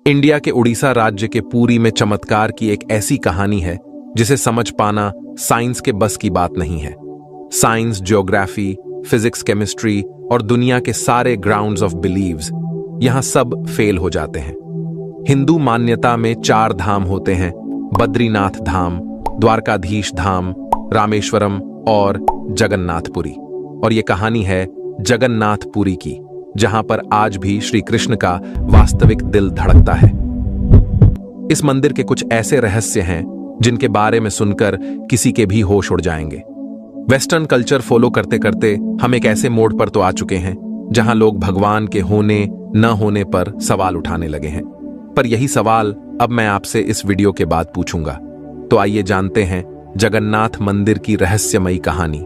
India के उड़ीसा राज्य के पुरी में चमत्कार की एक ऐसी कहानी है जिसे समझ पाना साइंस के बस की बात नहीं है। साइंस, ज्योग्राफी, फिजिक्स, केमिस्ट्री और दुनिया के सारे ग्राउंड्स ऑफ बिलीव्स यहां सब फेल हो जाते हैं। हिंदू मान्यता में 4 धाम होते हैं: बद्रीनाथ धाम, द्वारकाधीश धाम, रामेश्वरम और जगन्नाथपुरी। और यह कहानी है जगन्नाथपुरी की, जहां पर आज भी श्री कृष्ण का वास्तविक दिल धड़कता है। इस मंदिर के कुछ ऐसे रहस्य हैं जिनके बारे में सुनकर किसी के भी होश उड़ जाएंगे। वेस्टर्न कल्चर फॉलो करते करते हम एक ऐसे मोड़ पर तो आ चुके हैं जहां लोग भगवान के होने न होने पर सवाल उठाने लगे हैं। पर यही सवाल अब मैं आपसे इस वीडियो के बाद पूछूंगा। तो आइए जानते हैं जगन्नाथ मंदिर की रहस्यमयी कहानी।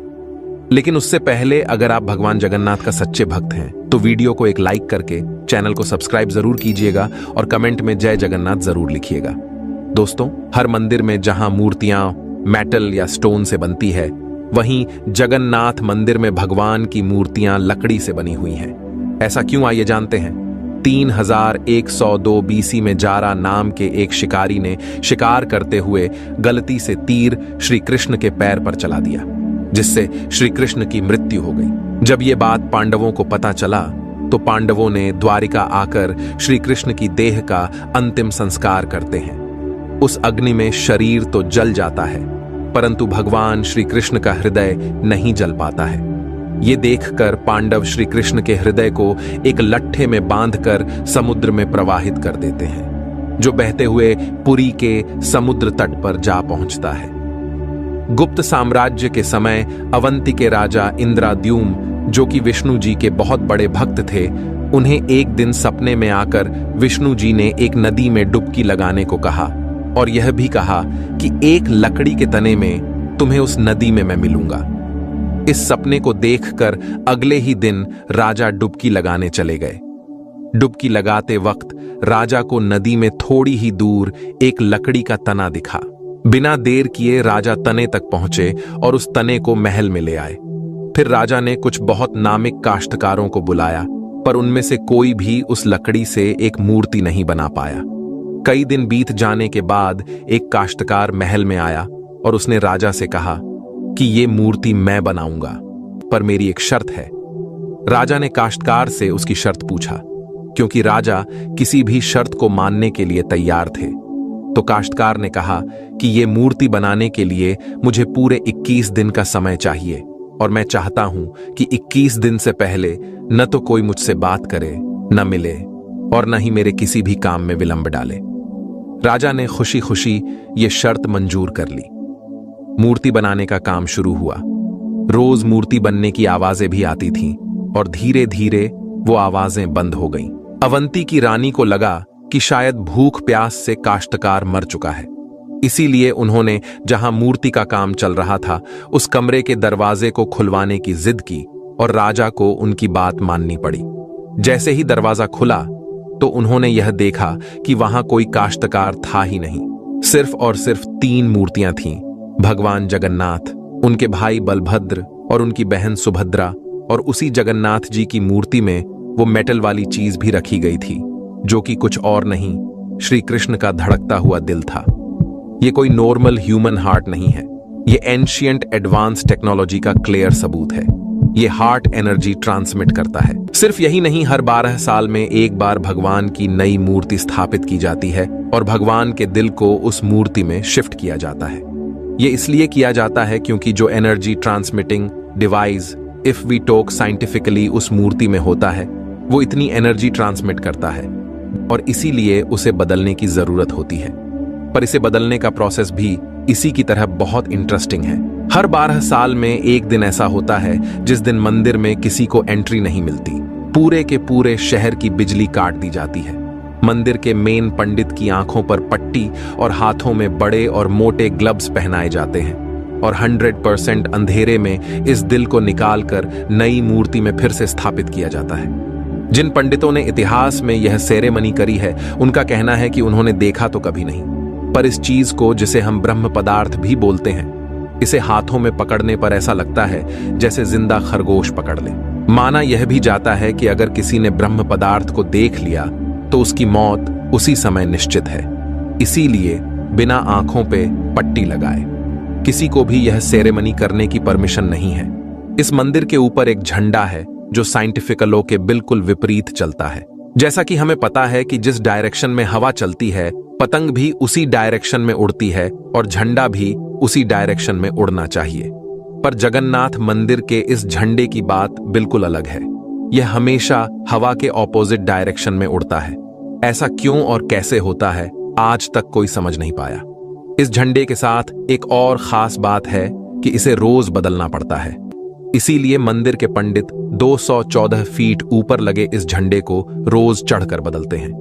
लेकिन उससे पहले अगर आप भगवान जगन्नाथ का सच्चे भक्त हैं तो वीडियो को एक लाइक करके चैनल को सब्सक्राइब जरूर कीजिएगा और कमेंट में जय जगन्नाथ जरूर लिखिएगा। दोस्तों, हर मंदिर में जहां मूर्तियां मेटल या स्टोन से बनती है, वहीं जगन्नाथ मंदिर में भगवान की मूर्तियां लकड़ी से बनी हुई हैं। ऐसा क्यों, आइए जानते हैं। 3102 बीसी में जारा नाम के एक शिकारी ने शिकार करते हुए गलती से तीर श्री कृष्ण के पैर पर चला दिया, जिससे श्री कृष्ण की मृत्यु हो गई। जब ये बात पांडवों को पता चला तो पांडवों ने द्वारिका आकर श्री कृष्ण की देह का अंतिम संस्कार करते हैं। उस अग्नि में शरीर तो जल जाता है, परंतु भगवान श्री कृष्ण का हृदय नहीं जल पाता है। ये देखकर पांडव श्री कृष्ण के हृदय को एक लट्ठे में बांधकर समुद्र में प्रवाहित कर देते हैं, जो बहते हुए पुरी के समुद्र तट पर जा पहुंचता है। गुप्त साम्राज्य के समय अवंती के राजा इंद्राद्युम, जो कि विष्णु जी के बहुत बड़े भक्त थे, उन्हें एक दिन सपने में आकर विष्णु जी ने एक नदी में डुबकी लगाने को कहा और यह भी कहा कि एक लकड़ी के तने में तुम्हें उस नदी में मैं मिलूंगा। इस सपने को देखकर अगले ही दिन राजा डुबकी लगाने चले गए। डुबकी लगाते वक्त राजा को नदी में थोड़ी ही दूर एक लकड़ी का तना दिखा। बिना देर किए राजा तने तक पहुंचे और उस तने को महल में ले आए। फिर राजा ने कुछ बहुत नामिक काश्तकारों को बुलाया, पर उनमें से कोई भी उस लकड़ी से एक मूर्ति नहीं बना पाया। कई दिन बीत जाने के बाद एक काश्तकार महल में आया और उसने राजा से कहा कि ये मूर्ति मैं बनाऊंगा, पर मेरी एक शर्त है। राजा ने काश्तकार से उसकी शर्त पूछा, क्योंकि राजा किसी भी शर्त को मानने के लिए तैयार थे। तो काश्तकार ने कहा कि ये मूर्ति बनाने के लिए मुझे पूरे 21 दिन का समय चाहिए और मैं चाहता हूं कि 21 दिन से पहले न तो कोई मुझसे बात करे, न मिले और न ही मेरे किसी भी काम में विलंब डाले। राजा ने खुशी खुशी ये शर्त मंजूर कर ली। मूर्ति बनाने का काम शुरू हुआ। रोज मूर्ति बनने की आवाजें भी आती थीं और धीरे धीरे वो आवाजें बंद हो गईं। अवंती की रानी को लगा कि शायद भूख प्यास से काश्तकार मर चुका है, इसीलिए उन्होंने जहां मूर्ति का काम चल रहा था उस कमरे के दरवाजे को खुलवाने की जिद की और राजा को उनकी बात माननी पड़ी। जैसे ही दरवाजा खुला तो उन्होंने यह देखा कि वहां कोई काश्तकार था ही नहीं। सिर्फ और सिर्फ 3 मूर्तियां थीं: भगवान जगन्नाथ, उनके भाई बलभद्र और उनकी बहन सुभद्रा। और उसी जगन्नाथ जी की मूर्ति में वो मेटल वाली चीज भी रखी गई थी, जो कि कुछ और नहीं, श्री कृष्ण का धड़कता हुआ दिल था। ये कोई नॉर्मल ह्यूमन हार्ट नहीं है, ये एंशिएंट एडवांस टेक्नोलॉजी का क्लियर सबूत है। ये हार्ट एनर्जी ट्रांसमिट करता है। सिर्फ यही नहीं, हर 12 साल में एक बार भगवान की नई मूर्ति स्थापित की जाती है और भगवान के दिल को उस मूर्ति में शिफ्ट किया जाता है। ये इसलिए किया जाता है क्योंकि जो energy transmitting device, if we talk scientifically, उस मूर्ति में होता है, वो इतनी एनर्जी ट्रांसमिट करता है और इसीलिए उसे बदलने की जरूरत होती है। पर इसे बदलने का प्रोसेस भी इसी की तरह बहुत इंटरेस्टिंग है। हर 12 साल में एक दिन ऐसा होता है जिस दिन मंदिर में किसी को एंट्री नहीं मिलती। पूरे के पूरे शहर की बिजली काट दी जाती है। मंदिर के मेन पंडित की आंखों पर पट्टी और हाथों में बड़े और मोटे ग्लव्स पहनाए जाते हैं और 100% अंधेरे में इस दिल को निकालकर नई मूर्ति में फिर से स्थापित किया जाता है। जिन पंडितों ने इतिहास में यह सेरेमनी करी है, उनका कहना है कि उन्होंने देखा तो कभी नहीं, पर इस चीज को, जिसे हम ब्रह्म पदार्थ भी बोलते हैं, इसे हाथों में पकड़ने पर ऐसा लगता है जैसे जिंदा खरगोश पकड़ ले। माना यह भी जाता है कि अगर किसी ने ब्रह्म पदार्थ को देख लिया तो उसकी मौत उसी समय निश्चित है। इसीलिए बिना आंखों पे पट्टी लगाए किसी को भी यह सेरेमनी करने की परमिशन नहीं है। इस मंदिर के ऊपर एक झंडा है जो साइंटिफिक लॉ के बिल्कुल विपरीत चलता है। जैसा कि हमें पता है कि जिस डायरेक्शन में हवा चलती है, पतंग भी उसी डायरेक्शन में उड़ती है और झंडा भी उसी डायरेक्शन में उड़ना चाहिए। पर जगन्नाथ मंदिर के इस झंडे की बात बिल्कुल अलग है। यह हमेशा हवा के ऑपोजिट डायरेक्शन में उड़ता है। ऐसा क्यों और कैसे होता है, आज तक कोई समझ नहीं पाया। इस झंडे के साथ एक और खास बात है कि इसे रोज बदलना पड़ता है। इसीलिए मंदिर के पंडित 214 फीट ऊपर लगे इस झंडे को रोज चढ़कर बदलते हैं,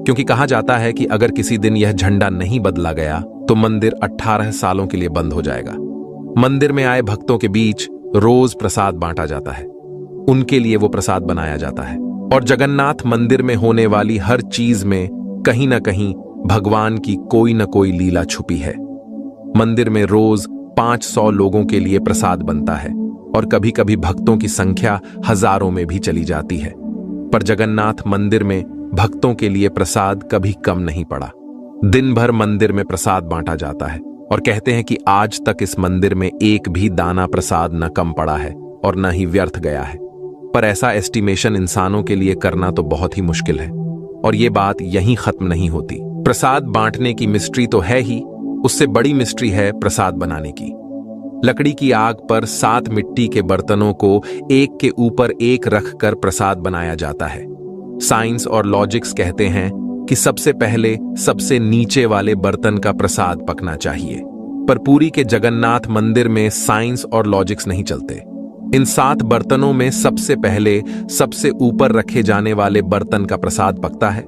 क्योंकि कहा जाता है कि अगर किसी दिन यह झंडा नहीं बदला गया तो मंदिर 18 सालों के लिए बंद हो जाएगा। मंदिर में आए भक्तों के बीच रोज प्रसाद बांटा जाता है, उनके लिए वो प्रसाद बनाया जाता है। और जगन्नाथ मंदिर में होने वाली हर चीज में कहीं ना कहीं भगवान की कोई ना कोई लीला छुपी है। मंदिर में रोज 500 लोगों के लिए प्रसाद बनता है और कभी कभी भक्तों की संख्या हजारों में भी चली जाती है। पर जगन्नाथ मंदिर में भक्तों के लिए प्रसाद कभी कम नहीं पड़ा। दिन भर मंदिर में प्रसाद बांटा जाता है और कहते हैं कि आज तक इस मंदिर में एक भी दाना प्रसाद न कम पड़ा है और न ही व्यर्थ गया है। पर ऐसा एस्टिमेशन इंसानों के लिए करना तो बहुत ही मुश्किल है। और ये बात यहीं खत्म नहीं होती। प्रसाद बांटने की मिस्ट्री तो है ही, उससे बड़ी मिस्ट्री है प्रसाद बनाने की। लकड़ी की आग पर 7 मिट्टी के बर्तनों को एक के ऊपर एक रखकर प्रसाद बनाया जाता है। साइंस और लॉजिक्स कहते हैं कि सबसे पहले सबसे नीचे वाले बर्तन का प्रसाद पकना चाहिए। पर पुरी के जगन्नाथ मंदिर में साइंस और लॉजिक्स नहीं चलते। इन 7 बर्तनों में सबसे पहले सबसे ऊपर रखे जाने वाले बर्तन का प्रसाद पकता है,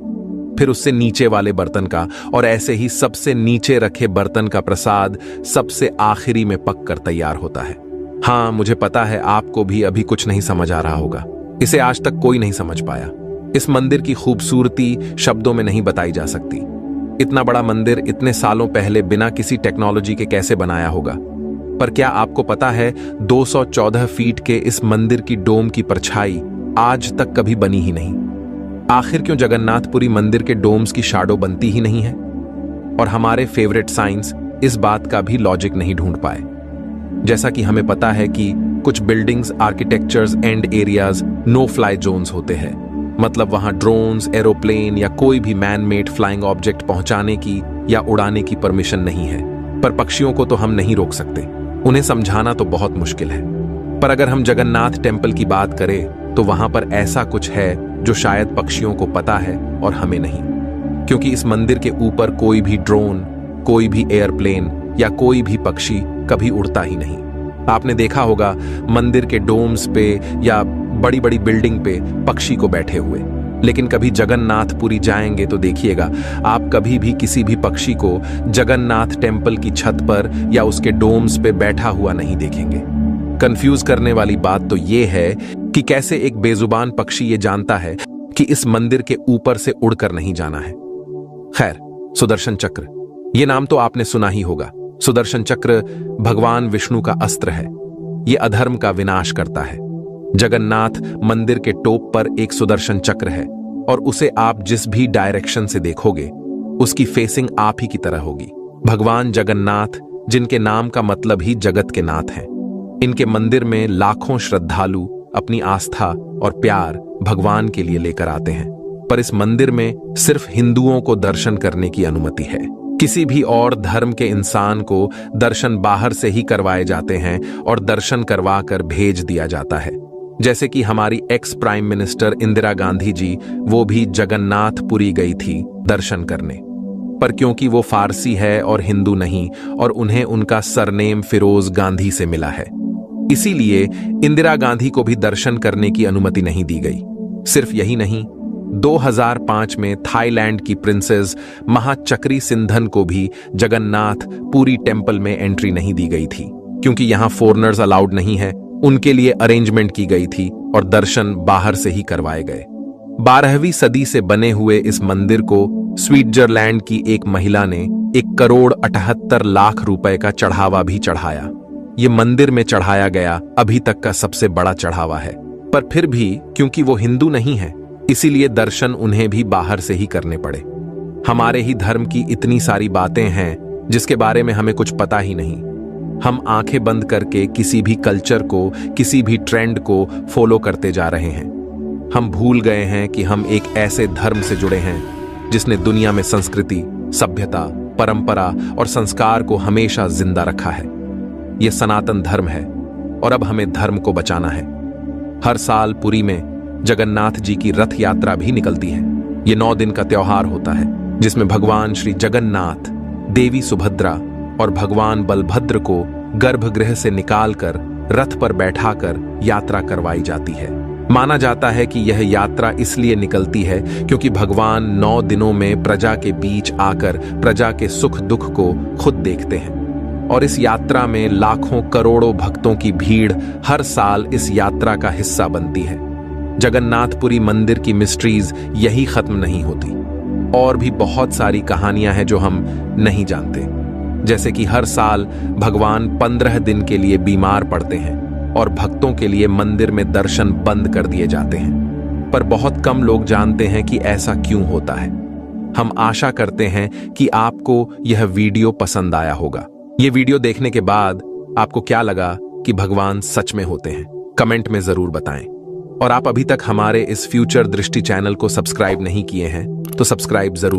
फिर उससे नीचे वाले बर्तन का, और ऐसे ही सबसे नीचे रखे बर्तन का प्रसाद सबसे आखिरी में पककर तैयार होता है। हाँ, मुझे पता है आपको भी अभी कुछ नहीं समझ आ रहा होगा। इसे आज तक कोई नहीं समझ पाया। इस मंदिर की खूबसूरती शब्दों में नहीं बताई जा सकती। इतना बड़ा मंदिर इतने सालों पहले बिना किसी टेक्नोलॉजी के कैसे बनाया होगा। पर क्या आपको पता है 214 फीट के इस मंदिर की डोम की परछाई आज तक कभी बनी ही नहीं। आखिर क्यों जगन्नाथपुरी मंदिर के डोम्स की शैडो बनती ही नहीं है? और हमारे फेवरेट साइंस इस बात का भी लॉजिक नहीं ढूंढ पाए। जैसा कि हमें पता है कि कुछ buildings, architectures and areas no fly zones होते हैं, मतलब वहां ड्रोन्स, एरोप्लेन या कोई भी मैन मेड फ्लाइंग ऑब्जेक्ट पहुंचाने की या उड़ाने की परमिशन नहीं है। पर पक्षियों को तो हम नहीं रोक सकते, उन्हें समझाना तो बहुत मुश्किल है। पर अगर हम जगन्नाथ टेम्पल की बात करें तो वहां पर ऐसा कुछ है जो शायद पक्षियों को पता है और हमें नहीं, क्योंकि इस मंदिर के ऊपर कोई भी ड्रोन, कोई भी एयरप्लेन या कोई भी पक्षी कभी उड़ता ही नहीं। आपने देखा होगा मंदिर के डोम्स पे या बड़ी बड़ी बिल्डिंग पे पक्षी को बैठे हुए, लेकिन कभी जगन्नाथपुरी जाएंगे तो देखिएगा आप कभी भी किसी भी पक्षी को जगन्नाथ टेम्पल की छत पर या उसके डोम्स पे बैठा हुआ नहीं देखेंगे। कंफ्यूज करने वाली बात तो ये है कि कैसे एक बेजुबान पक्षी ये जानता है कि इस मंदिर के ऊपर से उड़कर नहीं जाना है। खैर, सुदर्शन चक्र, ये नाम तो आपने सुना ही होगा। सुदर्शन चक्र भगवान विष्णु का अस्त्र है। ये अधर्म का विनाश करता है। जगन्नाथ मंदिर के टॉप पर एक सुदर्शन चक्र है और उसे आप जिस भी डायरेक्शन से देखोगे उसकी फेसिंग आप ही की तरह होगी। भगवान जगन्नाथ, जिनके नाम का मतलब ही जगत के नाथ हैं, इनके मंदिर में लाखों श्रद्धालु अपनी आस्था और प्यार भगवान के लिए लेकर आते हैं। पर इस मंदिर में सिर्फ हिंदुओं को दर्शन करने की अनुमति है। किसी भी और धर्म के इंसान को दर्शन बाहर से ही करवाए जाते हैं और दर्शन करवा कर भेज दिया जाता है। जैसे कि हमारी ex prime minister Indira Gandhi ji, वो भी जगन्नाथपुरी गई थी दर्शन करने। पर क्योंकि वो फारसी है और हिंदू नहीं, और उन्हें उनका सरनेम फिरोज गांधी से मिला है, इसीलिए इंदिरा गांधी को भी दर्शन करने की अनुमति नहीं दी गई। सिर्फ यही नहीं, 2005 में थाईलैंड की प्रिंसेस महाचक्री सिंधन को भी जगन्नाथ पुरी टेम्पल में एंट्री नहीं दी गई थी, क्योंकि यहां फॉरेनर्स अलाउड नहीं है। उनके लिए अरेंजमेंट की गई थी और दर्शन बाहर से ही करवाए गए। 12वीं सदी से बने हुए इस मंदिर को स्विट्जरलैंड की एक महिला ने 1,78,00,000 रुपए का चढ़ावा भी चढ़ाया। ये मंदिर में चढ़ाया गया अभी तक का सबसे बड़ा चढ़ावा है। पर फिर भी क्योंकि वो हिंदू नहीं है, इसीलिए दर्शन उन्हें भी बाहर से ही करने पड़े। हमारे ही धर्म की इतनी सारी बातें हैं जिसके बारे में हमें कुछ पता ही नहीं। हम आंखें बंद करके किसी भी कल्चर को, किसी भी ट्रेंड को फॉलो करते जा रहे हैं। हम भूल गए हैं कि हम एक ऐसे धर्म से जुड़े हैं जिसने दुनिया में संस्कृति, सभ्यता, परंपरा और संस्कार को हमेशा जिंदा रखा है। यह सनातन धर्म है और अब हमें धर्म को बचाना है। हर साल पुरी में जगन्नाथ जी की रथ यात्रा भी निकलती है। यह 9 दिन का त्योहार होता है जिसमें भगवान श्री जगन्नाथ, देवी सुभद्रा और भगवान बलभद्र को गर्भगृह से निकालकर रथ पर बैठाकर यात्रा करवाई जाती है। माना जाता है कि यह यात्रा इसलिए निकलती है क्योंकि भगवान 9 दिनों में प्रजा के बीच आकर प्रजा के सुख दुख को खुद देखते हैं और इस यात्रा में लाखों करोड़ों भक्तों की भीड़ हर साल इस यात्रा का हिस्सा बनती है। जगन्नाथपुरी मंदिर की मिस्ट्रीज यही खत्म नहीं होती। और भी बहुत सारी कहानियां हैं जो हम नहीं जानते, जैसे कि हर साल भगवान 15 दिन के लिए बीमार पड़ते हैं और भक्तों के लिए मंदिर में दर्शन बंद कर दिए जाते हैं। पर बहुत कम लोग जानते हैं कि ऐसा क्यों होता है। हम आशा करते हैं कि आपको यह वीडियो पसंद आया होगा। यह वीडियो देखने के बाद आपको क्या लगा कि भगवान सच में होते हैं, कमेंट में जरूर बताएं। और आप अभी तक हमारे इस फ्यूचर दृष्टि चैनल को सब्सक्राइब नहीं किए हैं तो सब्सक्राइब जरूर